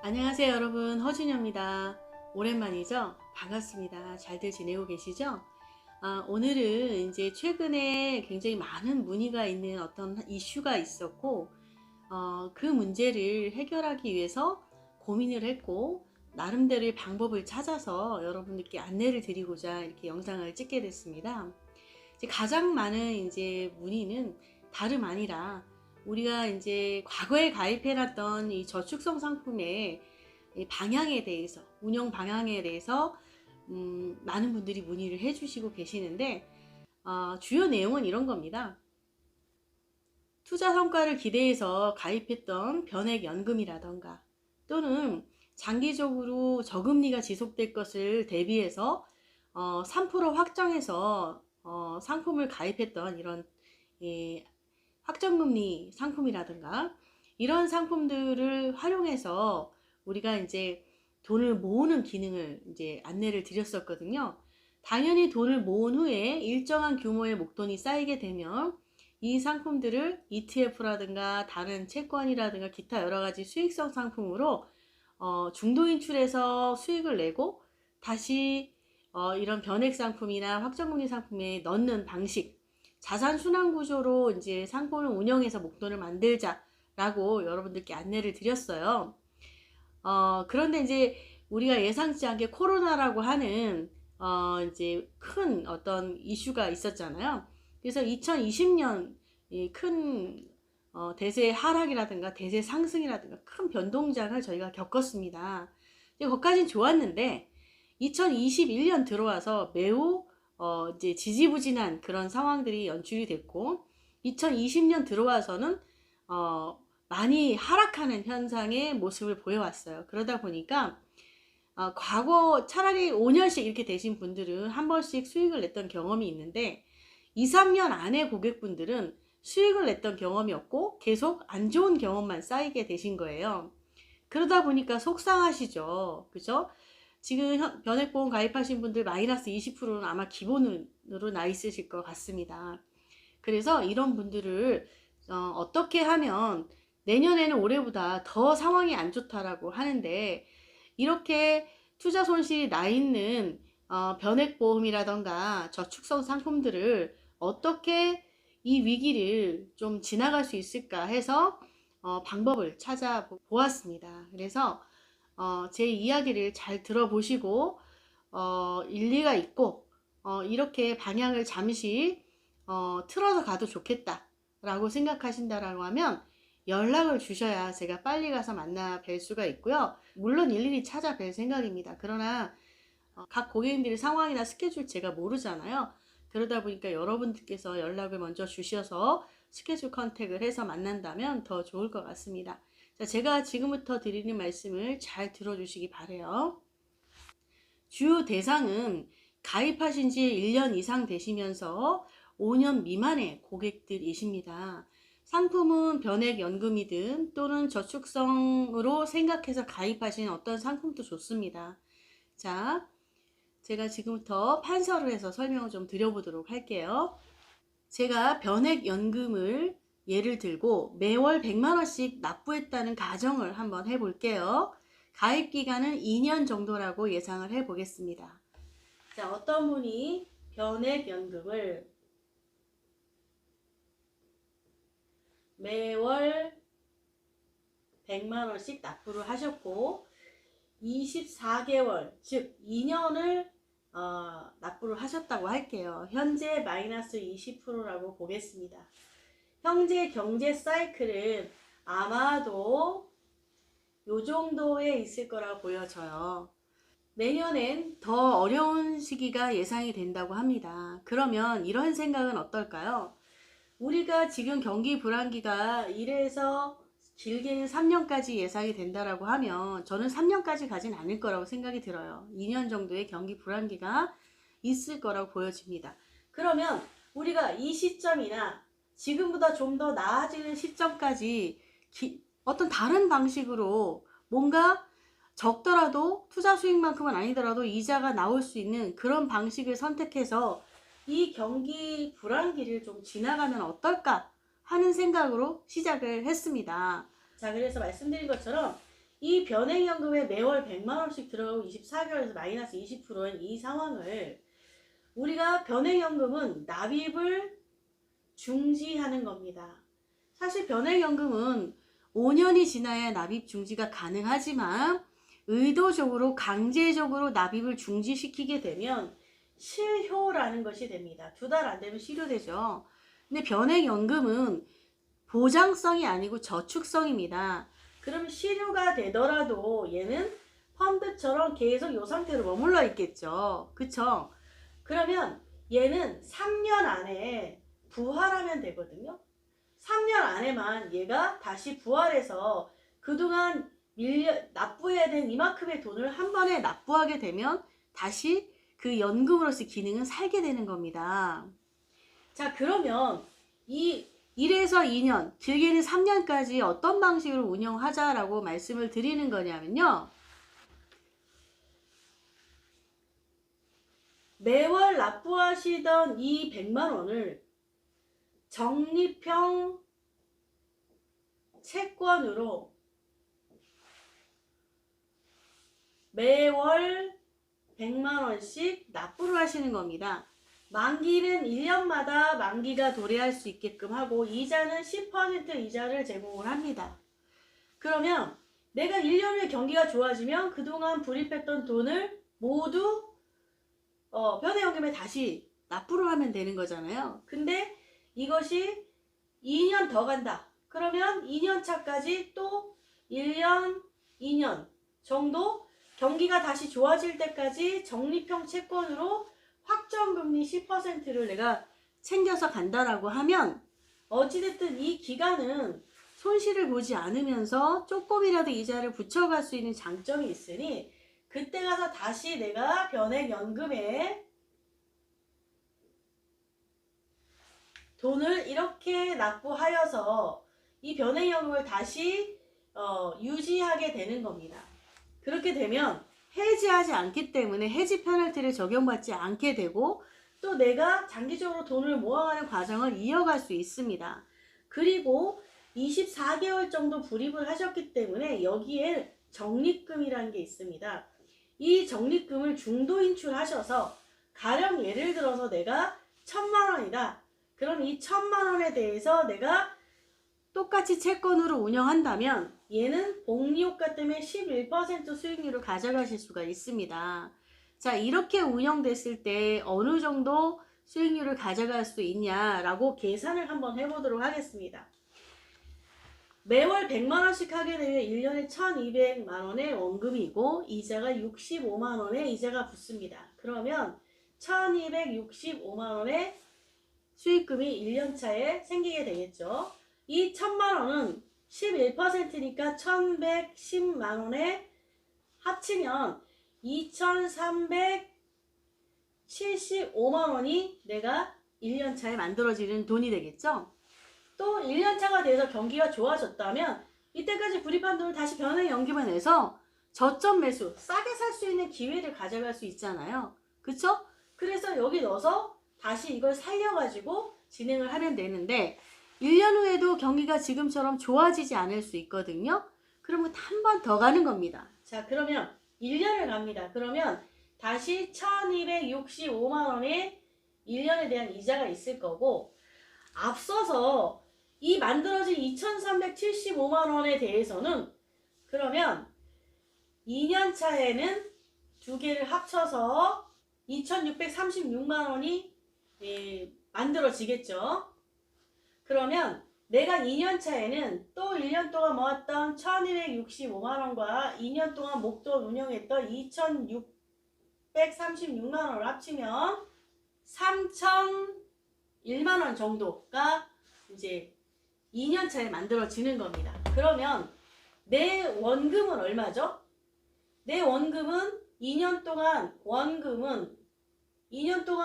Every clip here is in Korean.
안녕하세요 여러분, 허준여입니다. 오랜만이죠? 반갑습니다. 잘들 지내고 계시죠? 오늘은 이제 최근에 굉장히 많은 문의가 있는 어떤 이슈가 있었고 그 문제를 해결하기 위해서 고민을 했고 나름대로의 방법을 찾아서 여러분들께 안내를 드리고자 이렇게 영상을 찍게 됐습니다. 이제 가장 많은 이제 문의는 다름 아니라 우리가 이제 과거에 가입해놨던 이 저축성 상품의 이 방향에 대해서, 운영 방향에 대해서 많은 분들이 문의를 해주시고 계시는데 주요 내용은 이런 겁니다. 투자 성과를 기대해서 가입했던 변액연금이라던가 또는 장기적으로 저금리가 지속될 것을 대비해서 3% 확정해서 상품을 가입했던 이런 확정금리 상품이라든가 이런 상품들을 활용해서 우리가 이제 돈을 모으는 기능을 이제 안내를 드렸었거든요. 당연히 돈을 모은 후에 일정한 규모의 목돈이 쌓이게 되면 이 상품들을 ETF라든가 다른 채권이라든가 기타 여러 가지 수익성 상품으로 중도인출해서 수익을 내고 다시 이런 변액 상품이나 확정금리 상품에 넣는 방식, 자산 순환 구조로 이제 상품을 운영해서 목돈을 만들자라고 여러분들께 안내를 드렸어요. 그런데 이제 우리가 예상치 않게 코로나라고 하는 이제 큰 어떤 이슈가 있었잖아요. 그래서 2020년 큰 대세 하락이라든가 대세 상승이라든가 큰 변동장을 저희가 겪었습니다. 거기까지는 좋았는데 2021년 들어와서 매우 이제 지지부진한 그런 상황들이 연출이 됐고 2020년 들어와서는 많이 하락하는 현상의 모습을 보여왔어요. 그러다 보니까 과거 차라리 5년씩 이렇게 되신 분들은 한 번씩 수익을 냈던 경험이 있는데 2, 3년 안에 고객분들은 수익을 냈던 경험이 없고 계속 안 좋은 경험만 쌓이게 되신 거예요. 그러다 보니까 속상하시죠. 그죠? 지금 변액보험 가입하신 분들 마이너스 20%는 아마 기본으로 나 있으실 것 같습니다. 그래서 이런 분들을 어떻게 하면 내년에는 올해보다 더 상황이 안 좋다라고 하는데 이렇게 투자 손실이 나 있는 변액보험이라던가 저축성 상품들을 어떻게 이 위기를 좀 지나갈 수 있을까 해서 방법을 찾아보았습니다. 그래서 제 이야기를 잘 들어보시고 일리가 있고 이렇게 방향을 잠시 틀어서 가도 좋겠다 라고 생각하신다라고 하면 연락을 주셔야 제가 빨리 가서 만나 뵐 수가 있고요. 물론 일일이 찾아뵐 생각입니다. 그러나 각 고객님들의 상황이나 스케줄 제가 모르잖아요. 그러다 보니까 여러분들께서 연락을 먼저 주셔서 스케줄 컨택을 해서 만난다면 더 좋을 것 같습니다. 자, 제가 지금부터 드리는 말씀을 잘 들어주시기 바래요. 주요 대상은 가입하신 지 1년 이상 되시면서 5년 미만의 고객들이십니다. 상품은 변액연금이든 또는 저축성으로 생각해서 가입하신 어떤 상품도 좋습니다. 자, 제가 지금부터 판서를 해서 설명을 좀 드려보도록 할게요. 제가 변액연금을 예를 들고 매월 100만원씩 납부했다는 가정을 한번 해볼게요. 가입 기간은 2년 정도라고 예상을 해보겠습니다. 자, 어떤 분이 변액연금을 매월 100만원씩 납부를 하셨고 24개월 즉 2년을 납부를 하셨다고 할게요. 현재 마이너스 20%라고 보겠습니다. 현재 경제 사이클은 아마도 요 정도에 있을 거라고 보여져요. 내년엔 더 어려운 시기가 예상이 된다고 합니다. 그러면 이런 생각은 어떨까요? 우리가 지금 경기 불황기가 1에서 길게는 3년까지 예상이 된다라고 하면 저는 3년까지 가진 않을 거라고 생각이 들어요. 2년 정도의 경기 불황기가 있을 거라고 보여집니다. 그러면 우리가 이 시점이나 지금보다 좀 더 나아지는 시점까지 어떤 다른 방식으로 뭔가 적더라도 투자 수익만큼은 아니더라도 이자가 나올 수 있는 그런 방식을 선택해서 이 경기 불황기를 좀 지나가면 어떨까 하는 생각으로 시작을 했습니다. 자, 그래서 말씀드린 것처럼 이 변액연금에 매월 100만 원씩 들어가고 24개월에서 마이너스 20%인 이 상황을 우리가 변액연금은 납입을 중지하는 겁니다. 사실 변액연금은 5년이 지나야 납입 중지가 가능하지만 의도적으로 강제적으로 납입을 중지시키게 되면 실효라는 것이 됩니다. 2달 안 되면 실효되죠. 근데 변액연금은 보장성이 아니고 저축성입니다. 그럼 실효가 되더라도 얘는 펀드처럼 계속 이 상태로 머물러 있겠죠. 그쵸? 그러면 얘는 3년 안에 부활하면 되거든요. 3년 안에만 얘가 다시 부활해서 그동안 납부해야 된 이만큼의 돈을 한 번에 납부하게 되면 다시 그 연금으로서 기능은 살게 되는 겁니다. 자, 그러면 이 1에서 2년, 길게는 3년까지 어떤 방식으로 운영하자라고 말씀을 드리는 거냐면요. 매월 납부하시던 이 100만 원을 적립형 채권으로 매월 100만 원씩 납부를 하시는 겁니다. 만기는 1년마다 만기가 도래할 수 있게끔 하고 이자는 10% 이자를 제공을 합니다. 그러면 내가 1년 후에 경기가 좋아지면 그동안 불입했던 돈을 모두 변액연금에 다시 납부를 하면 되는 거잖아요. 근데 이것이 2년 더 간다. 그러면 2년 차까지 또 1년, 2년 정도 경기가 다시 좋아질 때까지 적립형 채권으로 확정금리 10%를 내가 챙겨서 간다라고 하면 어찌됐든 이 기간은 손실을 보지 않으면서 조금이라도 이자를 붙여갈 수 있는 장점이 있으니 그때 가서 다시 내가 변액연금에 돈을 이렇게 납부하여서 이 변액연금을 다시 유지하게 되는 겁니다. 그렇게 되면 해지하지 않기 때문에 해지 페널티를 적용받지 않게 되고 또 내가 장기적으로 돈을 모아가는 과정을 이어갈 수 있습니다. 그리고 24개월 정도 불입을 하셨기 때문에 여기에 적립금이라는 게 있습니다. 이 적립금을 중도 인출하셔서 가령 예를 들어서 내가 1,000만 원이다. 그럼 이 1,000만 원에 대해서 내가 똑같이 채권으로 운영한다면 얘는 복리효과 때문에 11% 수익률을 가져가실 수가 있습니다. 자, 이렇게 운영됐을 때 어느 정도 수익률을 가져갈 수 있냐라고 계산을 한번 해보도록 하겠습니다. 매월 100만 원씩 하게 되면 1년에 1,200만 원의 원금이고 이자가 65만 원의 이자가 붙습니다. 그러면 1,265만 원의 수익금이 1년 차에 생기게 되겠죠. 이 1,000만 원은 11%니까 1,110만 원에 합치면 2,375만 원이 내가 1년 차에 만들어지는 돈이 되겠죠. 또 1년 차가 돼서 경기가 좋아졌다면 이때까지 불입한 돈을 다시 변액연금에 내서 저점 매수, 싸게 살 수 있는 기회를 가져갈 수 있잖아요. 그쵸? 그래서 여기 넣어서 다시 이걸 살려가지고 진행을 하면 되는데 1년 후에도 경기가 지금처럼 좋아지지 않을 수 있거든요. 그러면 한 번 더 가는 겁니다. 자, 그러면 1년을 갑니다. 그러면 다시 1,265만 원의 1년에 대한 이자가 있을 거고 앞서서 이 만들어진 2,375만 원에 대해서는 그러면 2년 차에는 두 개를 합쳐서 2,636만 원이 만들어지겠죠. 그러면 내가 2년 차에는 또 1년 동안 모았던 1,265만 원과 2년 동안 목돈 운영했던 2,636만 원을 합치면 3,001만 원 정도가 이제 2년 차에 만들어지는 겁니다. 그러면 내 원금은 얼마죠? 내 원금은 2년 동안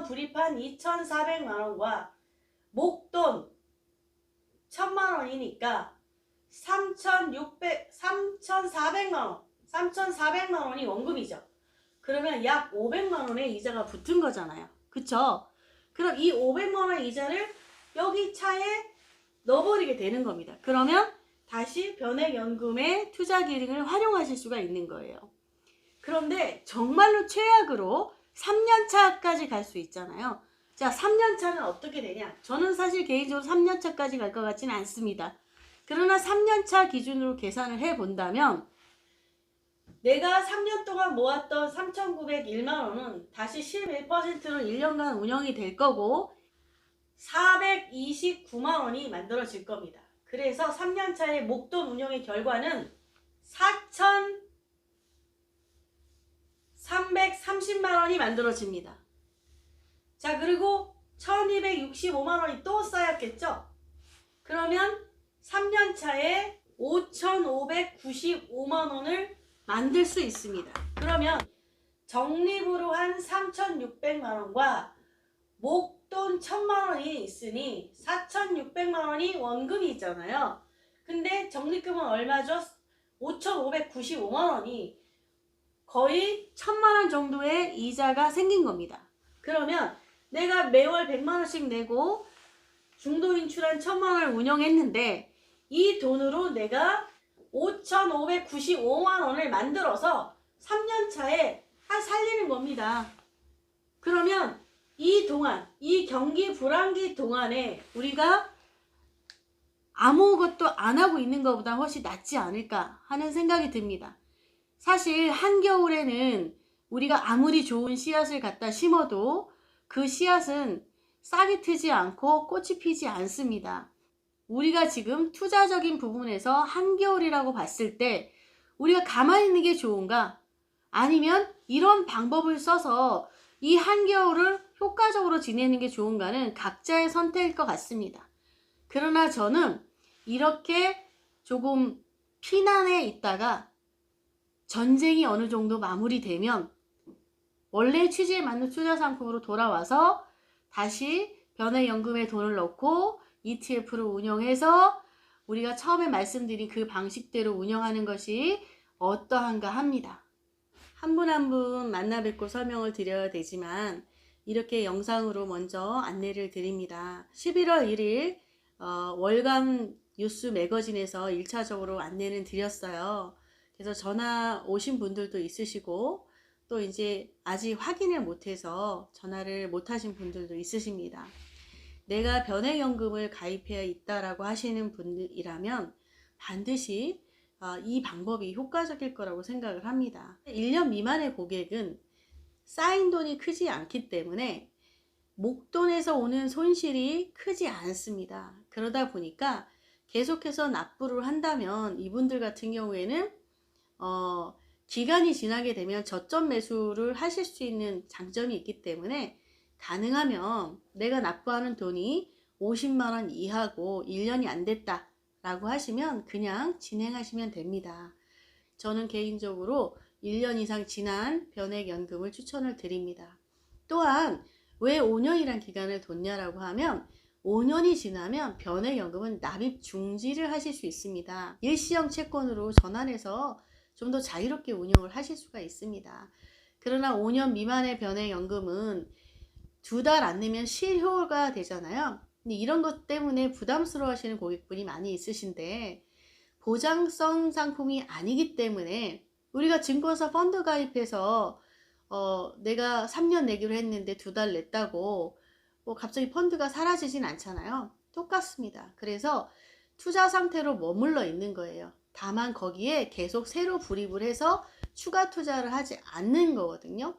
불입한 2,400만 원과 목돈 1,000만 원이니까 3,400만 원이 원금이죠. 그러면 약 500만 원의 이자가 붙은 거잖아요. 그쵸? 그럼 이 500만 원 이자를 여기 차에 넣어버리게 되는 겁니다. 그러면 다시 변액연금의 투자 기능을 활용하실 수가 있는 거예요. 그런데 정말로 최악으로 3년차까지 갈 수 있잖아요. 자, 3년차는 어떻게 되냐? 저는 사실 개인적으로 3년차까지 갈 것 같지는 않습니다. 그러나 3년차 기준으로 계산을 해본다면 내가 3년 동안 모았던 3,901만 원은 다시 11%로 1년간 운영이 될 거고 429만 원이 만들어질 겁니다. 그래서 3년차의 목돈 운영의 결과는 4,330만 원이 만들어집니다. 자, 그리고 1,265만 원이 또 쌓였겠죠? 그러면 3년차에 5,595만 원을 만들 수 있습니다. 그러면 적립으로 한 3,600만 원과 목돈 1,000만 원이 있으니 4,600만 원이 원금이 있잖아요. 근데 적립금은 얼마죠? 5,595만 원이 거의 1,000만 원 정도의 이자가 생긴 겁니다. 그러면 내가 매월 100만 원씩 내고 중도인출한 1,000만 원을 운영했는데 이 돈으로 내가 5,595만 원을 만들어서 3년 차에 살리는 겁니다. 그러면 이 동안, 이 경기 불황기 동안에 우리가 아무것도 안 하고 있는 것보다 훨씬 낫지 않을까 하는 생각이 듭니다. 사실 한겨울에는 우리가 아무리 좋은 씨앗을 갖다 심어도 그 씨앗은 싹이 트지 않고 꽃이 피지 않습니다. 우리가 지금 투자적인 부분에서 한겨울이라고 봤을 때 우리가 가만히 있는 게 좋은가? 아니면 이런 방법을 써서 이 한겨울을 효과적으로 지내는 게 좋은가는 각자의 선택일 것 같습니다. 그러나 저는 이렇게 조금 피난에 있다가 전쟁이 어느 정도 마무리되면 원래 취지에 맞는 투자 상품으로 돌아와서 다시 변액연금에 돈을 넣고 ETF를 운영해서 우리가 처음에 말씀드린 그 방식대로 운영하는 것이 어떠한가 합니다. 한 분 한 분 만나 뵙고 설명을 드려야 되지만 이렇게 영상으로 먼저 안내를 드립니다. 11월 1일 월간 뉴스 매거진에서 1차적으로 안내는 드렸어요. 그래서 전화 오신 분들도 있으시고 또 이제 아직 확인을 못해서 전화를 못하신 분들도 있으십니다. 내가 변액연금을 가입해 있다라고 하시는 분이라면 반드시 이 방법이 효과적일 거라고 생각을 합니다. 1년 미만의 고객은 쌓인 돈이 크지 않기 때문에 목돈에서 오는 손실이 크지 않습니다. 그러다 보니까 계속해서 납부를 한다면 이분들 같은 경우에는 기간이 지나게 되면 저점 매수를 하실 수 있는 장점이 있기 때문에 가능하면 내가 납부하는 돈이 50만 원 이하고 1년이 안 됐다 라고 하시면 그냥 진행하시면 됩니다. 저는 개인적으로 1년 이상 지난 변액연금을 추천을 드립니다. 또한 왜 5년이란 기간을 뒀냐라고 하면 5년이 지나면 변액연금은 납입 중지를 하실 수 있습니다. 일시형 채권으로 전환해서 좀 더 자유롭게 운영을 하실 수가 있습니다. 그러나 5년 미만의 변액연금은 2달 안 내면 실효가 되잖아요. 근데 이런 것 때문에 부담스러워 하시는 고객분이 많이 있으신데 보장성 상품이 아니기 때문에 우리가 증권사 펀드 가입해서 내가 3년 내기로 했는데 2달 냈다고 갑자기 펀드가 사라지진 않잖아요. 똑같습니다. 그래서 투자 상태로 머물러 있는 거예요. 다만 거기에 계속 새로 불입을 해서 추가 투자를 하지 않는 거거든요.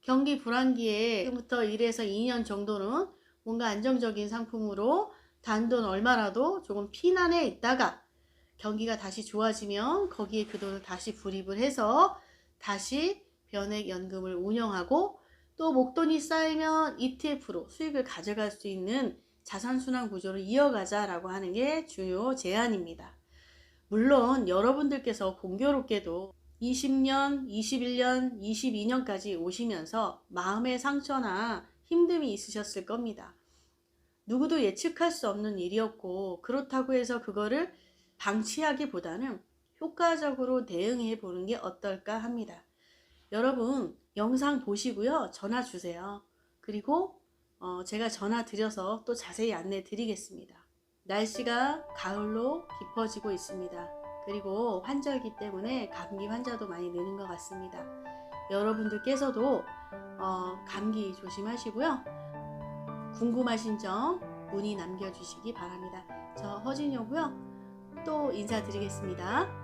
경기 불황기에 지금부터 1에서 2년 정도는 뭔가 안정적인 상품으로 단돈 얼마라도 조금 피난해 있다가 경기가 다시 좋아지면 거기에 그 돈을 다시 불입을 해서 다시 변액연금을 운영하고 또 목돈이 쌓이면 ETF로 수익을 가져갈 수 있는 자산순환 구조를 이어가자라고 하는 게 주요 제안입니다. 물론 여러분들께서 공교롭게도 20년, 21년, 22년까지 오시면서 마음의 상처나 힘듦이 있으셨을 겁니다. 누구도 예측할 수 없는 일이었고 그렇다고 해서 그거를 방치하기보다는 효과적으로 대응해 보는 게 어떨까 합니다. 여러분 영상 보시고요. 전화 주세요. 그리고 제가 전화 드려서 또 자세히 안내 드리겠습니다. 날씨가 가을로 깊어지고 있습니다. 그리고 환절기 때문에 감기 환자도 많이 느는 것 같습니다. 여러분들께서도 감기 조심하시고요. 궁금하신 점 문의 남겨주시기 바랍니다. 저 허진이고요. 또 인사드리겠습니다.